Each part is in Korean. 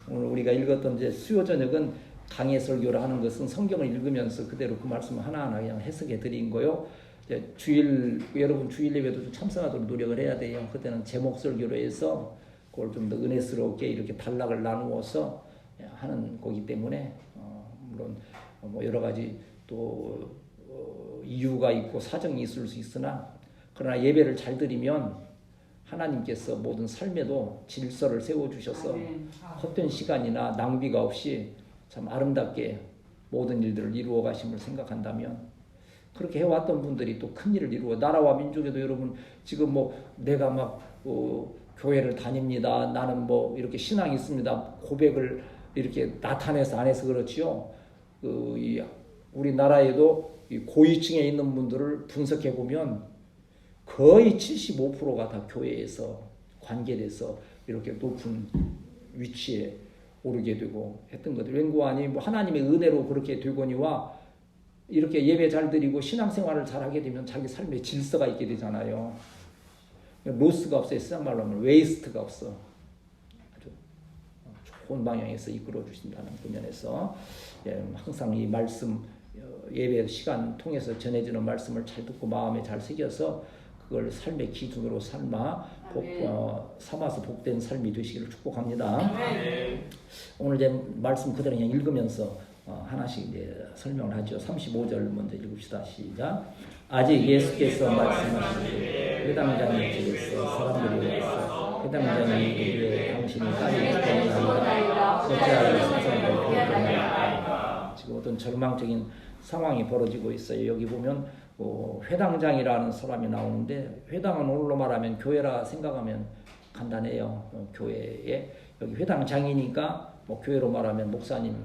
오늘 우리가 읽었던 이제 수요 저녁은 강해 설교를 하는 것은 성경을 읽으면서 그대로 그 말씀을 하나하나 그냥 해석해 드린 거요. 이제 여러분 주일 예배도 좀 참석하도록 노력을 해야 돼요. 그때는 제목 설교로 해서 그걸 좀 더 은혜스럽게 이렇게 단락을 나누어서 하는 거기 때문에 물론 뭐 여러 가지 또 이유가 있고 사정이 있을 수 있으나 그러나 예배를 잘 드리면 하나님께서 모든 삶에도 질서를 세워주셔서 헛된 시간이나 낭비가 없이 참 아름답게 모든 일들을 이루어 가심을 생각한다면 그렇게 해왔던 분들이 또 큰 일을 이루어 나라와 민족에도 여러분 지금 뭐 내가 막 교회를 다닙니다. 나는 뭐 이렇게 신앙이 있습니다. 고백을 이렇게 나타내서 안 해서 그렇지요. 우리나라에도 고위층에 있는 분들을 분석해 보면 거의 75%가 다 교회에서 관계돼서 이렇게 높은 위치에 오르게 되고 했던 것들. 왠고하니 뭐 하나님의 은혜로 그렇게 되거니와 이렇게 예배 잘 드리고 신앙생활을 잘 하게 되면 자기 삶에 질서가 있게 되잖아요. 로스가 없어요. 세상 말로 하면 웨이스트가 없어. 아주 좋은 방향에서 이끌어 주신다는 그 면에서 항상 이 말씀 예배 시간 통해서 전해지는 말씀을 잘 듣고 마음에 잘 새겨서 그걸 삶의 기준으로 삼아서 복된 삶이 되시기를 축복합니다. 오늘 이제 말씀 그대로 그냥 읽으면서 하나씩 이제 설명을 하죠. 35절 먼저 읽읍시다. 시작. 아직 예수께서 말씀하시기를 회당장의 집에서 사람들이 와서 회당장이 이르되 당신이 딸이 죽었나이다. 어찌하여 세상을 교훈하나이까. 지금 어떤 절망적인 상황이 벌어지고 있어요. 여기 보면 회당장이라는 사람이 나오는데 회당은 오늘로 말하면 교회라 생각하면 간단해요. 교회에 여기 회당장이니까 뭐 교회로 말하면 목사님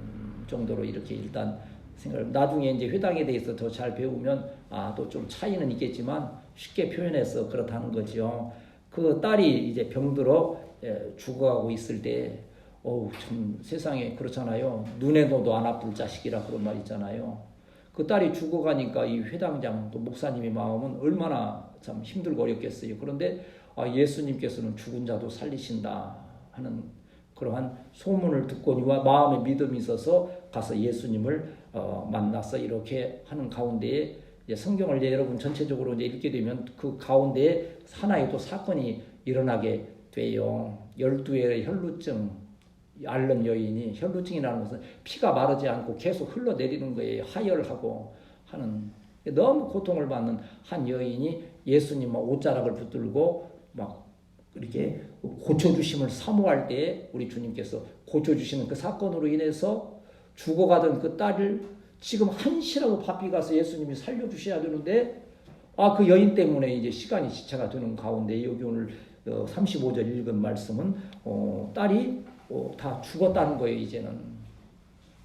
정도로 이렇게 일단 생각을 나중에 이제 회당에 대해서 더 잘 배우면 또 좀 차이는 있겠지만 쉽게 표현해서 그렇다는 거죠. 그 딸이 이제 병들어 죽어가고 있을 때 참 세상에 그렇잖아요. 눈에 넣어도 안 아플 자식이라 그런 말 있잖아요. 그 딸이 죽어가니까 이 회당장 또 목사님의 마음은 얼마나 참 힘들고 어렵겠어요. 그런데 예수님께서는 죽은 자도 살리신다 하는 그러한 소문을 듣고니와 마음에 믿음이 있어서 가서 예수님을 만나서 이렇게 하는 가운데에 이제 성경을 이제 여러분 전체적으로 이제 읽게 되면 그 가운데에 하나의 또 사건이 일어나게 돼요. 12의 혈루증 앓는 여인이 혈루증이라는 것은 피가 마르지 않고 계속 흘러내리는 거예요. 하혈하고 하는 너무 고통을 받는 한 여인이 예수님 옷자락을 붙들고 막 이렇게 고쳐주심을 사모할 때 우리 주님께서 고쳐주시는 그 사건으로 인해서 죽어가던 그 딸을 지금 한시라도 바삐 가서 예수님이 살려주셔야 되는데 그 여인 때문에 이제 시간이 지체가 되는 가운데 여기 오늘 35절 읽은 말씀은 딸이 다 죽었다는 거예요. 이제는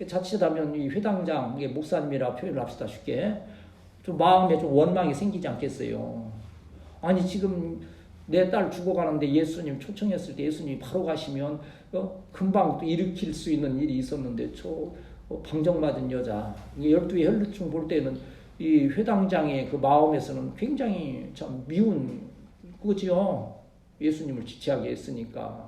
자칫하면 이 회당장 목사님이라 표현을 합시다. 쉽게 좀 마음에 좀 원망이 생기지 않겠어요. 아니 지금 내 딸 죽어가는데 예수님 초청했을 때 예수님이 바로 가시면 금방 또 일으킬 수 있는 일이 있었는데 방정맞은 여자 12의 혈루증 볼 때는 이 회당장의 그 마음에서는 굉장히 참 미운 거지요. 예수님을 지체하게 했으니까.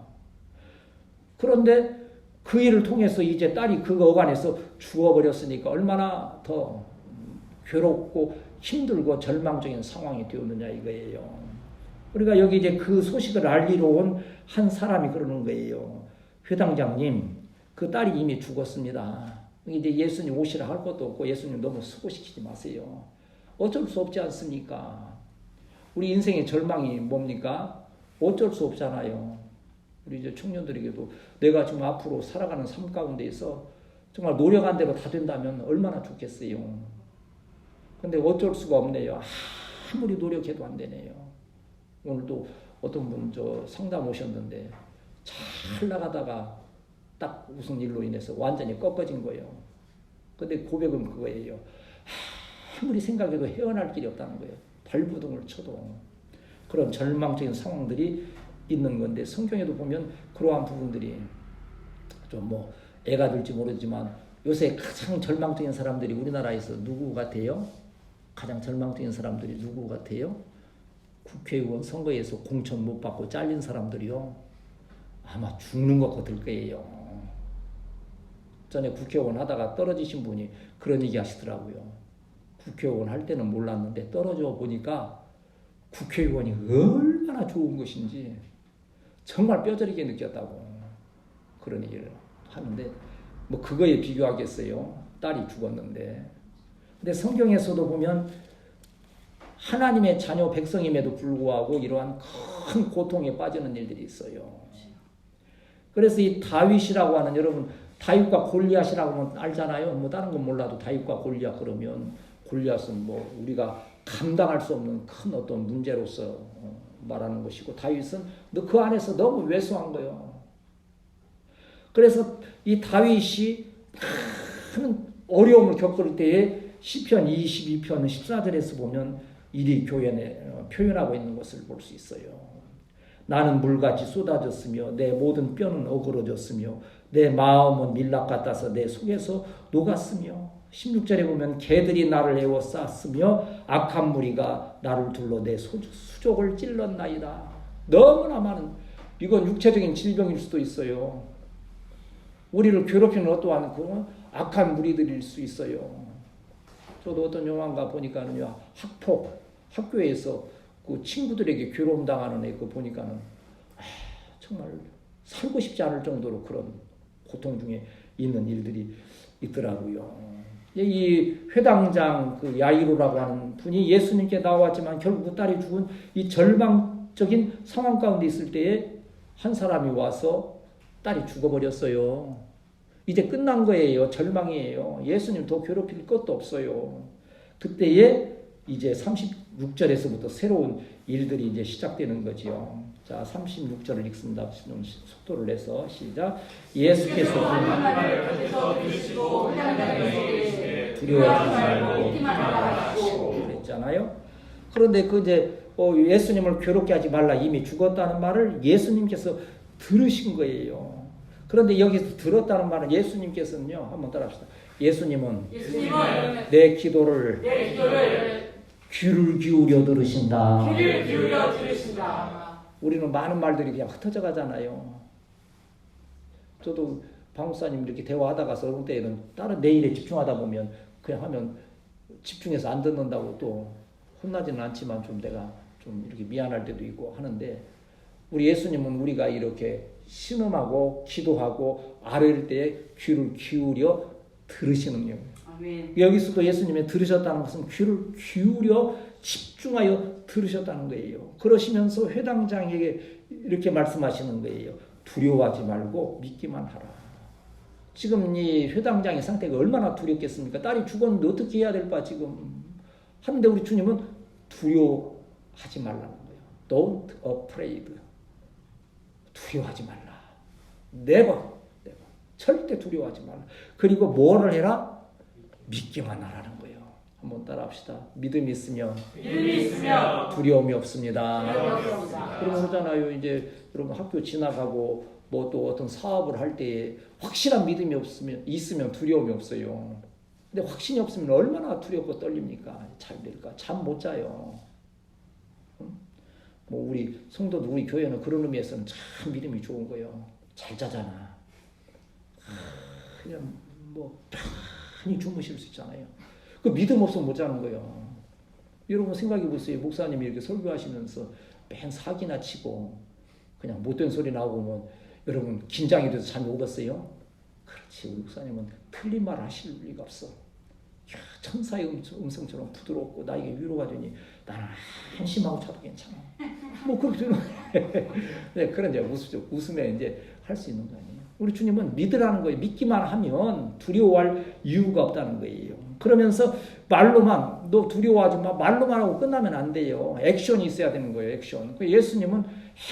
그런데 그 일을 통해서 이제 딸이 그 어간에서 죽어버렸으니까 얼마나 더 괴롭고 힘들고 절망적인 상황이 되었느냐 이거예요. 우리가 여기 이제 그 소식을 알리러 온 한 사람이 그러는 거예요. 회당장님, 그 딸이 이미 죽었습니다. 이제 예수님 오시라 할 것도 없고 예수님 너무 수고시키지 마세요. 어쩔 수 없지 않습니까? 우리 인생의 절망이 뭡니까? 어쩔 수 없잖아요. 우리 이제 청년들에게도 내가 지금 앞으로 살아가는 삶 가운데에서 정말 노력한 대로 다 된다면 얼마나 좋겠어요. 근데 어쩔 수가 없네요. 아무리 노력해도 안 되네요. 오늘도 어떤 분 상담 오셨는데 잘 나가다가 딱 무슨 일로 인해서 완전히 꺾어진 거예요. 근데 고백은 그거예요. 아무리 생각해도 헤어날 길이 없다는 거예요. 발부둥을 쳐도. 그런 절망적인 상황들이 있는 건데 성경에도 보면 그러한 부분들이 좀 뭐 애가 될지 모르지만 요새 가장 절망적인 사람들이 우리나라에서 누구 같아요? 가장 절망적인 사람들이 누구 같아요? 국회의원 선거에서 공천 못 받고 잘린 사람들이요. 아마 죽는 것 같을 거예요. 전에 국회의원 하다가 떨어지신 분이 그런 얘기 하시더라고요. 국회의원 할 때는 몰랐는데 떨어져 보니까 국회의원이 얼마나 좋은 것인지 정말 뼈저리게 느꼈다고 그런 얘기를 하는데 뭐 그거에 비교하겠어요. 딸이 죽었는데. 근데 성경에서도 보면 하나님의 자녀 백성임에도 불구하고 이러한 큰 고통에 빠지는 일들이 있어요. 그래서 이 다윗이라고 하는, 여러분 다윗과 골리앗이라고 하면 알잖아요. 뭐 다른 건 몰라도 다윗과 골리앗 그러면 골리앗은 뭐 우리가 감당할 수 없는 큰 어떤 문제로서 말하는 것이고, 다윗은 그 안에서 너무 왜소한 거예요. 그래서 이 다윗이 큰 어려움을 겪을 때에 시편 22편 14절에서 보면 이리 표현하고 있는 것을 볼 수 있어요. 나는 물같이 쏟아졌으며 내 모든 뼈는 어그러졌으며 내 마음은 밀랍 같아서 내 속에서 녹았으며, 16절에 보면 개들이 나를 에워쌌으며 악한 무리가 나를 둘러 내 수족을 찔렀나이다. 너무나 많은, 이건 육체적인 질병일 수도 있어요. 우리를 괴롭히는 어떠한 그 악한 무리들일 수 있어요. 저도 어떤 영화인가 보니까는요, 학교에서 그 친구들에게 괴로움 당하는 애 그 보니까는 정말 살고 싶지 않을 정도로 그런 고통 중에 있는 일들이 있더라고요. 이 회당장 그 야이로라고 하는 분이 예수님께 나왔지만 결국 그 딸이 죽은 이 절망적인 상황 가운데 있을 때에 한 사람이 와서 딸이 죽어버렸어요. 이제 끝난 거예요. 절망이에요. 예수님 더 괴롭힐 것도 없어요. 그때에 이제 36절에서부터 새로운 일들이 이제 시작되는 거지요. 자, 36절을 읽습니다. 좀 속도를 내서 시작. 예수께서 두려워하지 말고 그랬잖아요. 그런데 그 이제 예수님을 괴롭게 하지 말라, 이미 죽었다는 말을 예수님께서 들으신 거예요. 그런데 여기서 들었다는 말은 예수님께서는요, 한번 따라합시다. 예수님은 내 기도를 귀를 기울여 들으신다. 우리는 많은 말들이 그냥 흩어져 가잖아요. 저도 방목사님 이렇게 대화하다가서 어느 때에는 다른 내 일에 집중하다 보면 그냥 하면 집중해서 안 듣는다고 또 혼나지는 않지만 좀 내가 좀 이렇게 미안할 때도 있고 하는데, 우리 예수님은 우리가 이렇게 신음하고 기도하고 아뢰일 때 귀를 기울여 들으시는 거예요. 아멘. 여기서도 예수님이 들으셨다는 것은 귀를 기울여 집중하여 들으셨다는 거예요. 그러시면서 회당장에게 이렇게 말씀하시는 거예요. 두려워하지 말고 믿기만 하라. 지금 이 회당장의 상태가 얼마나 두렵겠습니까? 딸이 죽었는데 어떻게 해야 될까 지금 하는데, 우리 주님은 두려워하지 말라는 거예요. Don't afraid. 두려워하지 말라. Never. 절대 두려워하지 말라. 그리고 뭐를 해라? 믿기만 하라는 거예요. 한번 따라합시다. 믿음이 있으면 두려움이 없습니다. 그럼 그러잖아요. 이제 여러분 학교 지나가고 뭐 또 어떤 사업을 할 때에 확실한 믿음이 있으면 두려움이 없어요. 근데 확신이 없으면 얼마나 두렵고 떨립니까? 잘 될까? 잠 못 자요. 뭐 우리 성도들, 우리 교회는 그런 의미에서는 참 믿음이 좋은 거예요. 잘 자잖아. 그냥 뭐 편히 주무실 수 있잖아요. 그 믿음 없으면 못 자는 거예요. 여러분 생각해 보세요. 목사님이 이렇게 설교하시면서 맨 사기나 치고 그냥 못된 소리 나오면 여러분 긴장이 돼서 잠이 오겠어요? 그렇지. 우리 목사님은 틀린 말 하실 리가 없어. 천사의 음성처럼 부드럽고 나에게 위로가 되니 나는 한심하고 자도 괜찮아. 뭐 그렇게 네, 그런 이제 웃으며 이제 할 수 있는 거 아니에요. 우리 주님은 믿으라는 거예요. 믿기만 하면 두려워할 이유가 없다는 거예요. 그러면서 말로만, 너 두려워하지 마, 말로만 하고 끝나면 안 돼요. 액션이 있어야 되는 거예요. 액션. 예수님은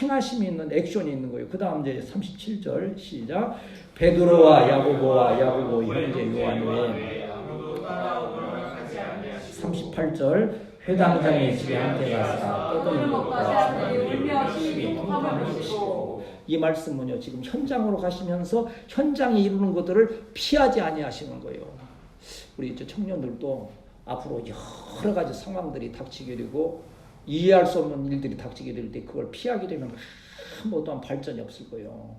행하심이 있는 액션이 있는 거예요. 그 다음 이제 37절 시작. 베드로와 야고보 형제 요한 외에 38절 회당장의 집에 함께 가서 떠드는 것과 이 말씀은요, 지금 현장으로 가시면서 현장에 이루는 것들을 피하지 아니하시는 거예요. 우리 이제 청년들도 앞으로 여러 가지 상황들이 닥치게 되고 이해할 수 없는 일들이 닥치게 될 때 그걸 피하게 되면 아무것도 발전이 없을 거예요.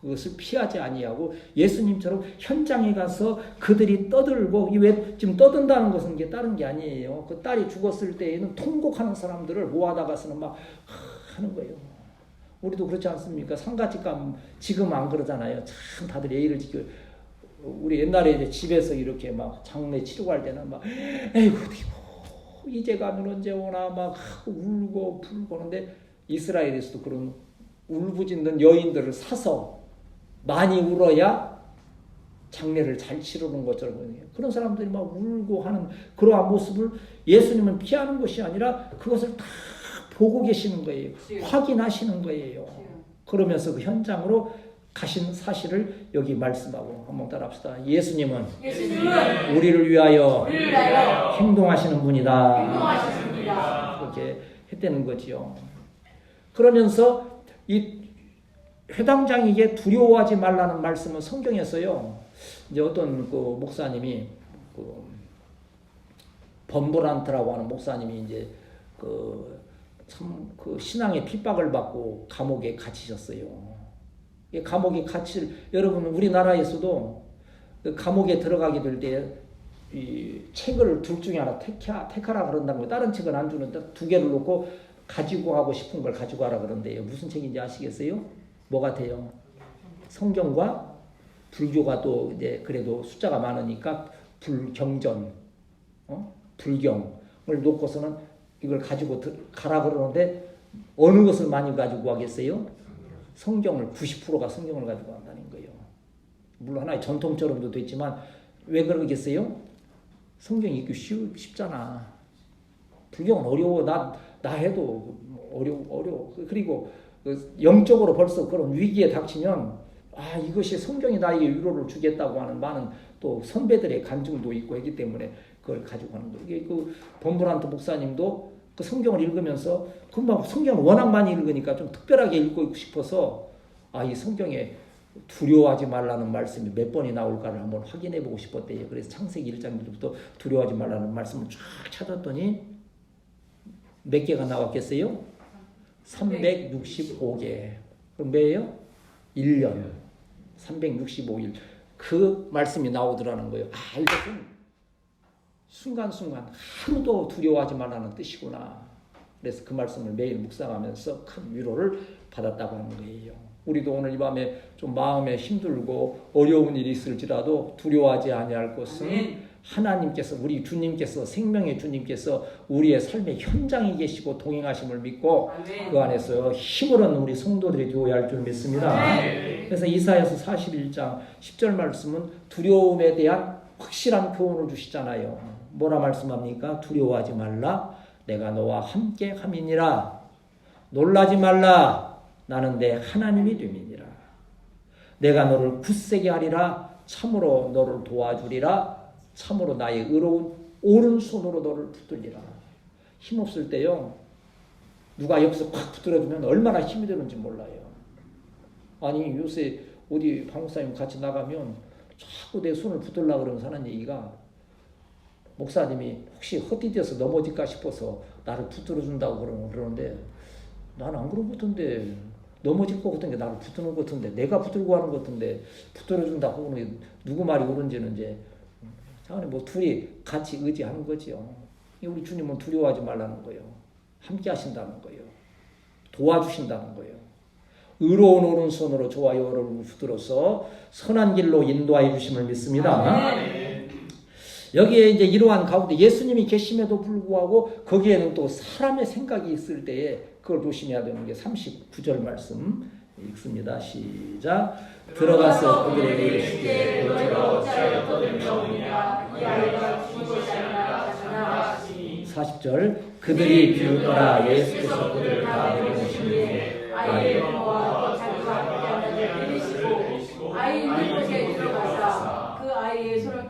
그것을 피하지 아니하고 예수님처럼 현장에 가서 그들이 떠들고, 왜 지금 떠든다는 것은 게 다른 게 아니에요. 그 딸이 죽었을 때에는 통곡하는 사람들을 모아다가서는 막 하는 거예요. 우리도 그렇지 않습니까? 상가집 가면 지금 안 그러잖아요. 참 다들 예의를 지켜. 우리 옛날에 이제 집에서 이렇게 막 장례 치르고 할 때는 막 에이구 이제 가면 언제 오나 막 울고 불고 하는데, 이스라엘에서도 그런 울부짖는 여인들을 사서 많이 울어야 장례를 잘 치르는 것처럼 그런 사람들이 막 울고 하는 그러한 모습을 예수님은 피하는 것이 아니라 그것을 다 보고 계시는 거예요. 확인하시는 거예요. 그러면서 그 현장으로 가신 사실을 여기 말씀하고 한번 따라합시다. 예수님은 우리를 위하여 행동하시는 분이다. 그렇게 했다는 거지요. 그러면서 이 회당장에게 두려워하지 말라는 말씀은 성경에서요. 이제 어떤 그 목사님이 그 범브란트라고 하는 목사님이 이제 그 신앙의 핍박을 받고 감옥에 갇히셨어요. 감옥에 갇힐, 여러분 우리나라에서도 그 감옥에 들어가게 될 때 이 책을 둘 중에 하나 택하라 그런다는 거예요. 다른 책은 안 주는데 두 개를 놓고 가지고 가고 싶은 걸 가지고 가라 그런데요. 무슨 책인지 아시겠어요? 뭐 같아요? 성경과 불교가 또 이제 그래도 숫자가 많으니까 불경전, 불경을 놓고서는 이걸 가지고 가라 그러는데 어느 것을 많이 가지고 가겠어요? 성경을 90%가 성경을 가지고 간다는 거예요. 물론 하나의 전통처럼도 됐지만 왜 그러겠어요? 성경이 읽기 쉽잖아. 불경은 어려워. 나 해도 어려워. 그리고 영적으로 벌써 그런 위기에 닥치면 이것이 성경이 나에게 위로를 주겠다고 하는 많은 또 선배들의 간증도 있고 했기 때문에 그걸 가지고 가는 거예요. 이게 그 범브란트 목사님도 그 성경을 읽으면서 금방 성경을 워낙 많이 읽으니까 좀 특별하게 읽고 싶어서 이 성경에 두려워하지 말라는 말씀이 몇 번이 나올까를 한번 확인해 보고 싶었대요. 그래서 창세기 1장부터 두려워하지 말라는 말씀을 쫙 찾았더니 몇 개가 나왔겠어요? 365개. 그럼 뭐예요? 1년. 365일. 그 말씀이 나오더라는 거예요. 이것은 순간순간 하루도 두려워하지 말라는 뜻이구나. 그래서 그 말씀을 매일 묵상하면서 큰 위로를 받았다고 하는 거예요. 우리도 오늘 이 밤에 좀 마음에 힘들고 어려운 일이 있을지라도 두려워하지 아니할 것은 하나님께서, 우리 주님께서, 생명의 주님께서 우리의 삶의 현장에 계시고 동행하심을 믿고 그 안에서 힘을 얻는 우리 성도들이 되어야 할 줄 믿습니다. 그래서 이사야서 41장 10절 말씀은 두려움에 대한 확실한 교훈을 주시잖아요. 뭐라 말씀합니까? 두려워하지 말라. 내가 너와 함께 함이니라. 놀라지 말라. 나는 내 하나님이 됨이니라. 내가 너를 굳세게 하리라. 참으로 너를 도와주리라. 참으로 나의 의로운 오른손으로 너를 붙들리라. 힘없을 때요, 누가 옆에서 팍 붙들어주면 얼마나 힘이 되는지 몰라요. 아니 요새 어디 방목사님 같이 나가면 자꾸 내 손을 붙들려고 그러면서 하는 얘기가, 목사님이 혹시 헛디뎌서 넘어질까 싶어서 나를 붙들어준다고 그러는데 나는 안 그런 것 같은데, 넘어질 것 같은 게 나를 붙드는 것 같은데, 내가 붙들고 하는 것 같은데 붙들어준다고 하는 누구 말이 옳은지는 이제 뭐 둘이 같이 의지하는 거지요. 우리 주님은 두려워하지 말라는 거예요. 함께 하신다는 거예요. 도와주신다는 거예요. 의로운 오른손으로 저와 여러분을 붙들어서 선한 길로 인도하여 주심을 믿습니다. 여기에 이제 이러한 가운데 예수님이 계심에도 불구하고 거기에는 또 사람의 생각이 있을 때에 그걸 조심해야 되는 게 39절 말씀 읽습니다. 시작. 들어가서 그들에게 이르시되 너희가 어찌하여 떠들려오느냐 이 아이가 죽은 것이 아니라 자라나시니. 40절. 그들이 비웃더라. 예수께서 그들을 다 내려놓으시니 아이의 부모와 자기와 함께 앉아 때리시고 아이 있는 곳에 들어가사 그 아이의 손을.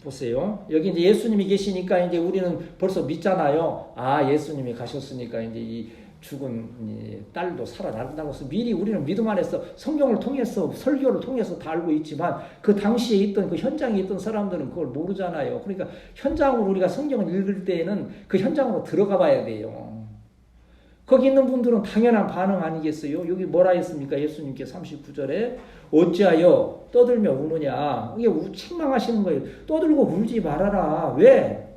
보세요. 여기 이제 예수님이 계시니까 이제 우리는 벌써 믿잖아요. 예수님이 가셨으니까 이제 이 죽은 딸도 살아난다고 해서 미리 우리는 믿음 안에서 성경을 통해서, 설교를 통해서 다 알고 있지만 그 당시에 있던, 그 현장에 있던 사람들은 그걸 모르잖아요. 그러니까 현장으로 우리가 성경을 읽을 때에는 그 현장으로 들어가 봐야 돼요. 거기 있는 분들은 당연한 반응 아니겠어요? 여기 뭐라 했습니까? 예수님께 39절에 어찌하여 떠들며 우느냐. 이게 책망하시는 거예요. 떠들고 울지 말아라. 왜?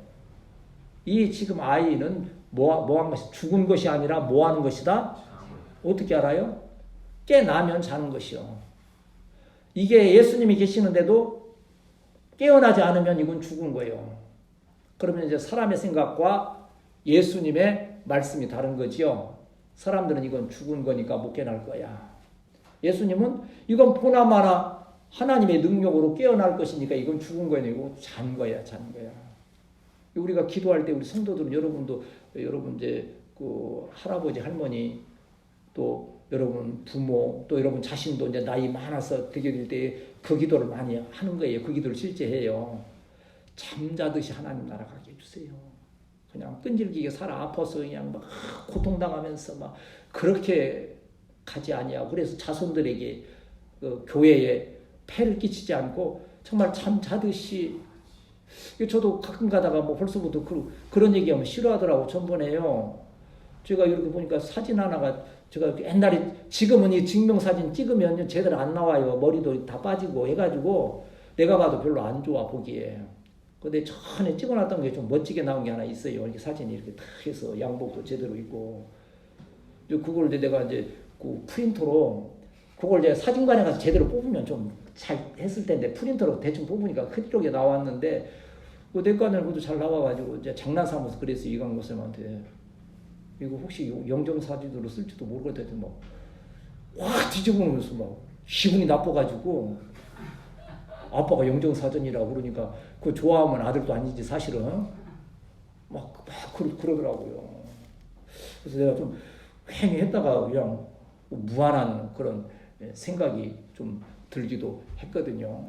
이 지금 아이는 뭐한 것이 죽은 것이 아니라 뭐 하는 것이다? 어떻게 알아요? 깨나면 자는 것이요. 이게 예수님이 계시는데도 깨어나지 않으면 이건 죽은 거예요. 그러면 이제 사람의 생각과 예수님의 말씀이 다른 거지요. 사람들은 이건 죽은 거니까 못 깨어날 거야. 예수님은 이건 보나마나 하나님의 능력으로 깨어날 것이니까 이건 죽은 거야. 이거 잔 거야. 우리가 기도할 때 우리 성도들은 여러분 이제 그 할아버지 할머니 또 여러분 부모 또 여러분 자신도 이제 나이 많아서 되게 될 때 그 기도를 많이 하는 거예요. 그 기도를 실제 해요. 잠자듯이 하나님 나라 가게 해주세요. 그냥 끈질기게 살아 아파서 그냥 막 고통당하면서 막 그렇게 가지 아니하고 그래서 자손들에게 그 교회에 폐를 끼치지 않고 정말 잠자듯이 저도 가끔 가다가 뭐 벌써부터 그런 얘기하면 싫어하더라고. 전번에요. 제가 이렇게 보니까 사진 하나가 제가 옛날에 지금은 이 증명사진 찍으면 제대로 안 나와요. 머리도 다 빠지고 해가지고 내가 봐도 별로 안 좋아 보기에. 근데 전에 찍어놨던 게 좀 멋지게 나온 게 하나 있어요. 이렇게 사진이 이렇게 딱 해서 양복도 제대로 입고. 그걸 내가 이제 그 프린터로 그걸 이제 사진관에 가서 제대로 뽑으면 좀 잘 했을 텐데 프린터로 대충 뽑으니까 크게 나왔는데 내 거는 그것도 잘 나와가지고 이제 장난삼아서 그래서 이광 목사님한테 이거 혹시 영정사진으로 쓸지도 모르겠다더니 막 뒤져보면서 막 기분이 나빠가지고 아빠가 영정사진이라고 그러니까 그거 좋아하면 아들도 아니지 사실은 막 그러더라고요. 그래서 내가 좀 괜히 했다가 그냥 무한한 그런 생각이 좀 들기도 했거든요.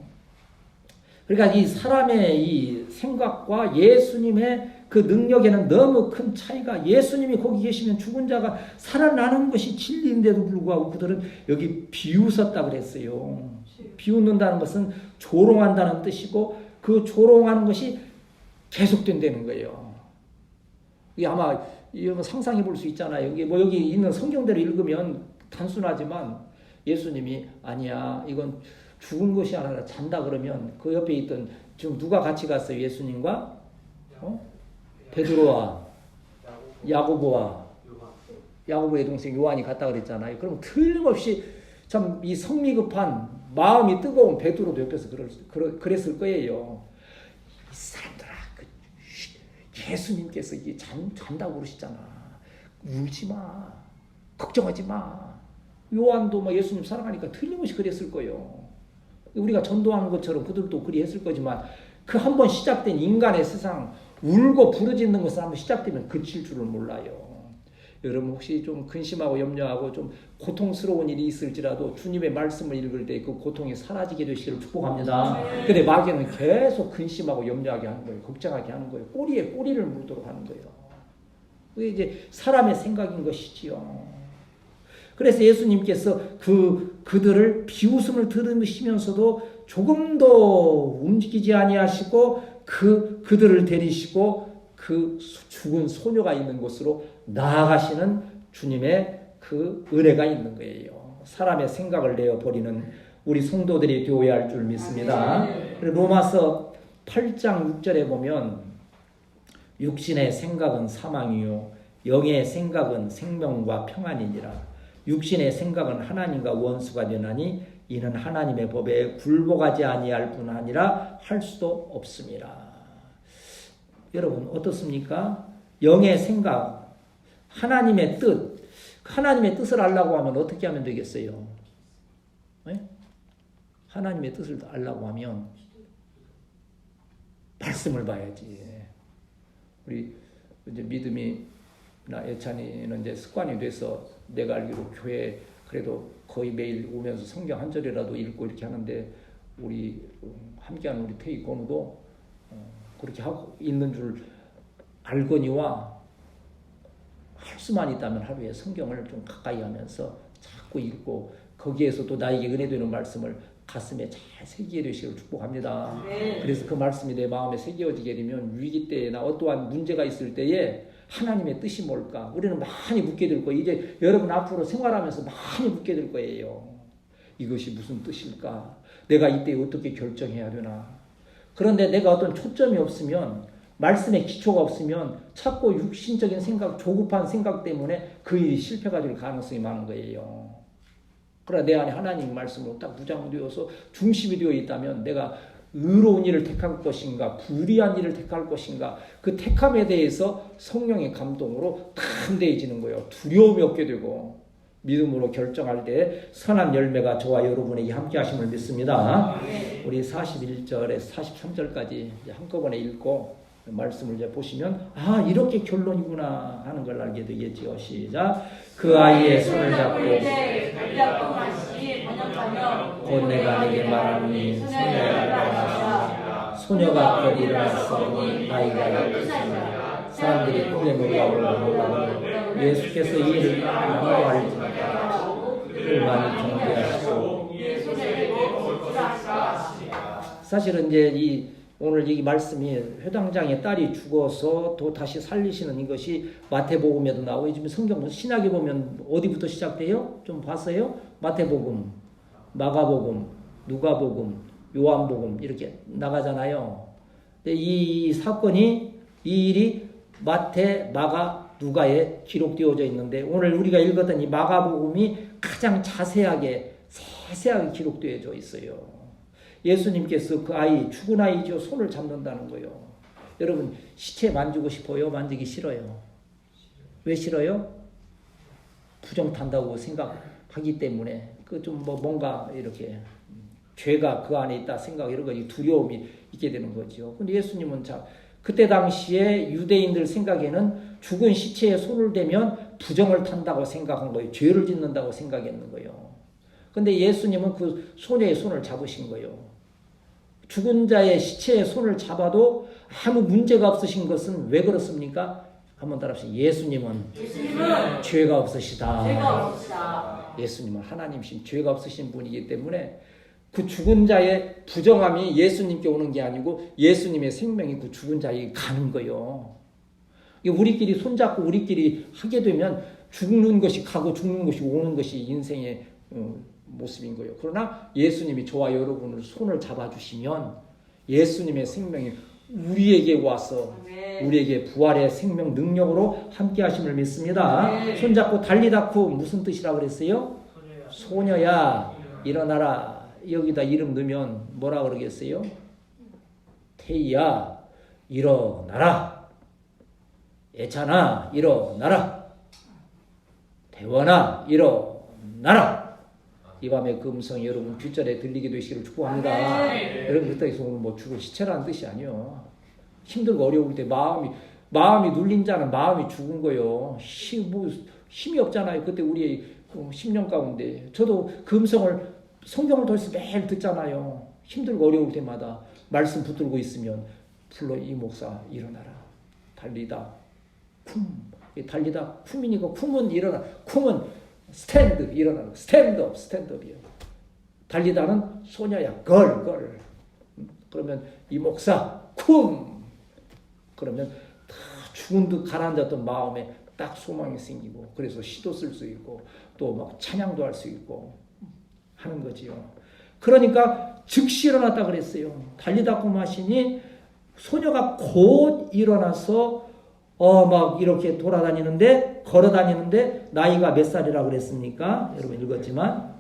그러니까 이 사람의 이 생각과 예수님의 그 능력에는 너무 큰 차이가 예수님이 거기 계시면 죽은 자가 살아나는 것이 진리인데도 불구하고 그들은 여기 비웃었다 그랬어요. 비웃는다는 것은 조롱한다는 뜻이고 그 조롱하는 것이 계속된다는 거예요. 이게 아마 이거 상상해 볼 수 있잖아요. 이게 뭐 여기 있는 성경대로 읽으면 단순하지만 예수님이 아니야 이건 죽은 것이 아니라 잔다 그러면 그 옆에 있던 지금 누가 같이 갔어요? 예수님과 베드로와 야고보와 야고보의 동생 요한이 갔다 그랬잖아요. 그럼 틀림없이 참 이 성미급한 마음이 뜨거운 베드로도 옆에서 그랬을 거예요. 이 사람들아, 예수님께서 이게 잔다고 그러시잖아. 울지 마, 걱정하지 마. 요한도 막 예수님 사랑하니까 틀림없이 그랬을 거예요. 우리가 전도하는 것처럼 그들도 그리 했을 거지만 그 한 번 시작된 인간의 세상 울고 부르짖는 것은 한번 시작되면 그칠 줄을 몰라요. 여러분 혹시 좀 근심하고 염려하고 좀 고통스러운 일이 있을지라도 주님의 말씀을 읽을 때 그 고통이 사라지게 되시기를 축복합니다. 근데 마귀는 계속 근심하고 염려하게 하는 거예요. 걱정하게 하는 거예요. 꼬리에 꼬리를 물도록 하는 거예요. 그게 이제 사람의 생각인 것이지요. 그래서 예수님께서 그들을 비웃음을 들으시면서도 조금도 움직이지 아니하시고 그들을 데리시고 그 죽은 소녀가 있는 곳으로 나아가시는 주님의 그 은혜가 있는 거예요. 사람의 생각을 내어버리는 우리 성도들이 되어야 할 줄 믿습니다. 로마서 8장 6절에 보면 육신의 생각은 사망이요 영의 생각은 생명과 평안이니라. 육신의 생각은 하나님과 원수가 되나니 이는 하나님의 법에 굴복하지 아니할 뿐 아니라 할 수도 없습니다. 여러분 어떻습니까? 영의 생각, 하나님의 뜻을 알려고 하면 어떻게 하면 되겠어요? 네? 하나님의 뜻을 알려고 하면 말씀을 봐야지. 우리 이제 믿음이나 예찬이는 이제 습관이 돼서 내가 알기로 교회 그래도 거의 매일 오면서 성경 한 절이라도 읽고 이렇게 하는데 우리 함께하는 우리 태희 건우도 그렇게 하고 있는 줄 알거니와 할 수만 있다면 하루에 성경을 좀 가까이 하면서 자꾸 읽고 거기에서도 나에게 은혜되는 말씀을 가슴에 잘 새기게 되시기를 축복합니다. 네. 그래서 그 말씀이 내 마음에 새겨지게 되면 위기 때나 어떠한 문제가 있을 때에 하나님의 뜻이 뭘까? 우리는 많이 묻게 될 거예요. 이제 여러분 앞으로 생활하면서 많이 묻게 될 거예요. 이것이 무슨 뜻일까? 내가 이때 어떻게 결정해야 되나? 그런데 내가 어떤 초점이 없으면, 말씀의 기초가 없으면 자꾸 육신적인 생각, 조급한 생각 때문에 그 일이 실패가 될 가능성이 많은 거예요. 그러나 내 안에 하나님 말씀으로 딱 무장되어서 중심이 되어 있다면 내가 의로운 일을 택할 것인가, 불의한 일을 택할 것인가, 그 택함에 대해서 성령의 감동으로 담대해지는 거예요. 두려움이 없게 되고 믿음으로 결정할 때 선한 열매가 저와 여러분에게 함께 하심을 믿습니다. 우리 41절에 43절까지 한꺼번에 읽고 말씀을 이제 보시면 이렇게 결론이구나 하는 걸 알게 되겠지요. 시작. 그 아이의 손을 잡고 곧 내가 네게 말하니 소녀가 곧 일어났으니 나이가 12살이라. 사람들이 크게 놀라고 예수께서 이 일을 미도 알지 못하고 그를 많이 경계하시고. 사실은 이제 오늘 이 말씀이 회당장의 딸이 죽어서 또 다시 살리시는 이것이 마태복음에도 나오고, 지금 성경 신약에 보면 어디부터 시작돼요? 좀 봤어요? 마태복음, 마가복음, 누가복음, 요한복음 이렇게 나가잖아요. 이 사건이, 이 일이 마태, 마가, 누가에 기록되어져 있는데, 오늘 우리가 읽었던 이 마가복음이 가장 자세하게 세세하게 기록되어져 있어요. 예수님께서 그 아이, 죽은 아이죠, 손을 잡는다는 거예요. 여러분, 시체 만지고 싶어요? 만지기 싫어요? 왜 싫어요? 부정탄다고 생각하기 때문에, 뭔가 이렇게 죄가 그 안에 있다 생각, 이런 거 두려움이 있게 되는 거죠. 근데 예수님은 그때 당시에 유대인들 생각에는 죽은 시체에 손을 대면 부정을 탄다고 생각한 거예요. 죄를 짓는다고 생각했는 거예요. 근데 예수님은 그 소녀의 손을 잡으신 거예요. 죽은 자의 시체에 손을 잡아도 아무 문제가 없으신 것은 왜 그렇습니까? 한번 따라합시다. 예수님은 죄가 없으시다. 예수님은 하나님이신 죄가 없으신 분이기 때문에 그 죽은 자의 부정함이 예수님께 오는 게 아니고 예수님의 생명이 그 죽은 자에게 가는 거예요. 우리끼리 손잡고 우리끼리 하게 되면 죽는 것이 가고 죽는 것이 오는 것이 인생의 모습인 거예요. 그러나 예수님이 저와 여러분을 손을 잡아주시면 예수님의 생명이 우리에게 와서 우리에게 부활의 생명 능력으로 함께 하심을 믿습니다. 손잡고 달리다쿠 무슨 뜻이라고 그랬어요? 소녀야 일어나라. 여기다 이름 넣으면 뭐라 그러겠어요? 태희야 일어나라. 예찬아 일어나라. 대원아 일어나라. 이 밤에 그 음성이 여러분 귓절에 들리게 되시기를 축복합니다. 여러분 그때에서 오늘 죽을 시체라는 뜻이 아니요. 힘들고 어려울 때 마음이 눌린 자는 마음이 죽은 거요. 힘이 없잖아요. 그때 우리의 10년 가운데 저도 그 음성을 성경을 통해서 매일 듣잖아요. 힘들고 어려울 때마다 말씀 붙들고 있으면 불러 이 목사 일어나라. 달리다 쿰. 달리다 쿰이니까 쿰은 일어나. 쿰은 스탠드 일어나는 스탠드업 스탠드업이에요. 달리다는 소녀야 걸. 그러면 이 목사 쿰. 그러면 다 죽은 듯 가라앉았던 마음에 딱 소망이 생기고 그래서 시도 쓸 수 있고 또 막 찬양도 할 수 있고 하는 거지요. 그러니까 즉시 일어났다 그랬어요. 달리다 쿰하시니 소녀가 곧 일어나서 막 이렇게 돌아다니는데 걸어다니는데 나이가 몇 살이라고 그랬습니까? 여러분 읽었지만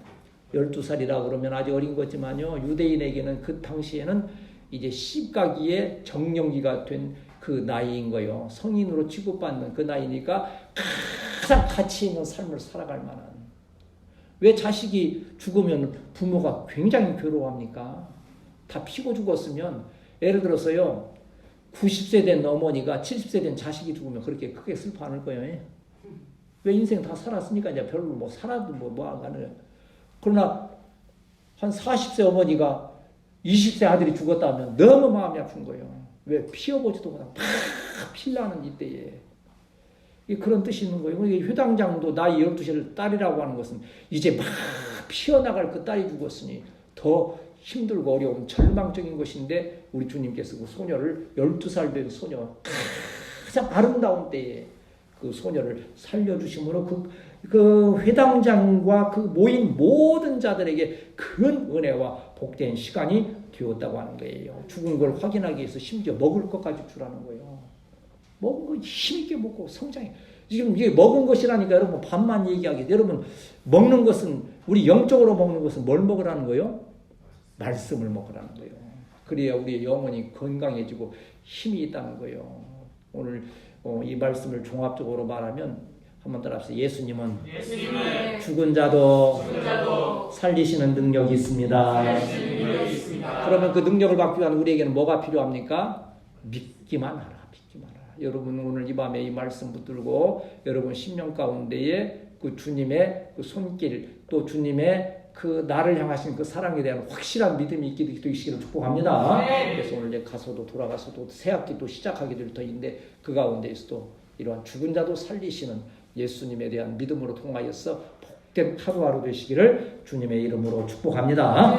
12살이라고 그러면 아주 어린 거지만요. 유대인에게는 그 당시에는 이제 시가기의 정령기가 된 그 나이인 거예요. 성인으로 취급받는 그 나이니까 가장 가치 있는 삶을 살아갈 만한. 왜 자식이 죽으면 부모가 굉장히 괴로워합니까? 다 피고 죽었으면 예를 들어서요. 90세 된 어머니가 70세 된 자식이 죽으면 그렇게 크게 슬퍼 않을 거예요. 왜 인생 다 살았으니까 이제 별로 살아도 안 가는. 그러나 한 40세 어머니가 20세 아들이 죽었다면 너무 마음이 아픈 거예요. 왜 피어보지도 못하고 팍 필라는 이때에. 그런 뜻이 있는 거예요. 회당장도 나이 12살 딸이라고 하는 것은 이제 막 피어나갈 그 딸이 죽었으니 더 힘들고 어려운 절망적인 것인데 우리 주님께서 그 소녀를 12살 된 소녀 가장 아름다운 때에 그 소녀를 살려주심으로 그 회당장과 그 모인 모든 자들에게 큰 은혜와 복된 시간이 되었다고 하는 거예요. 죽은 걸 확인하기 위해서 심지어 먹을 것까지 주라는 거예요. 먹은 거 힘있게 먹고 성장해. 지금 이게 먹은 것이라니까 여러분 밥만 얘기하게. 여러분 먹는 것은 우리 영적으로 먹는 것은 뭘 먹으라는 거예요? 말씀을 먹으라는 거예요. 그래야 우리의 영혼이 건강해지고 힘이 있다는 거예요. 오늘 이 말씀을 종합적으로 말하면 한번 따라합시다. 예수님은 죽은 자도 살리시는 능력이 있습니다. 그러면 그 능력을 받기 위한 우리에게는 뭐가 필요합니까? 믿기만 하라. 여러분 오늘 이 밤에 이 말씀 붙들고 여러분 심령 가운데에 그 주님의 그 손길 또 주님의 그 나를 향하신 그 사랑에 대한 확실한 믿음이 있게 되시기를 축복합니다. 그래서 오늘 이제 가서도 돌아가서도 새 학기 또 시작하게 될 터인데 그 가운데에서도 이러한 죽은 자도 살리시는 예수님에 대한 믿음으로 통하여서 복된 하루하루 되시기를 주님의 이름으로 축복합니다.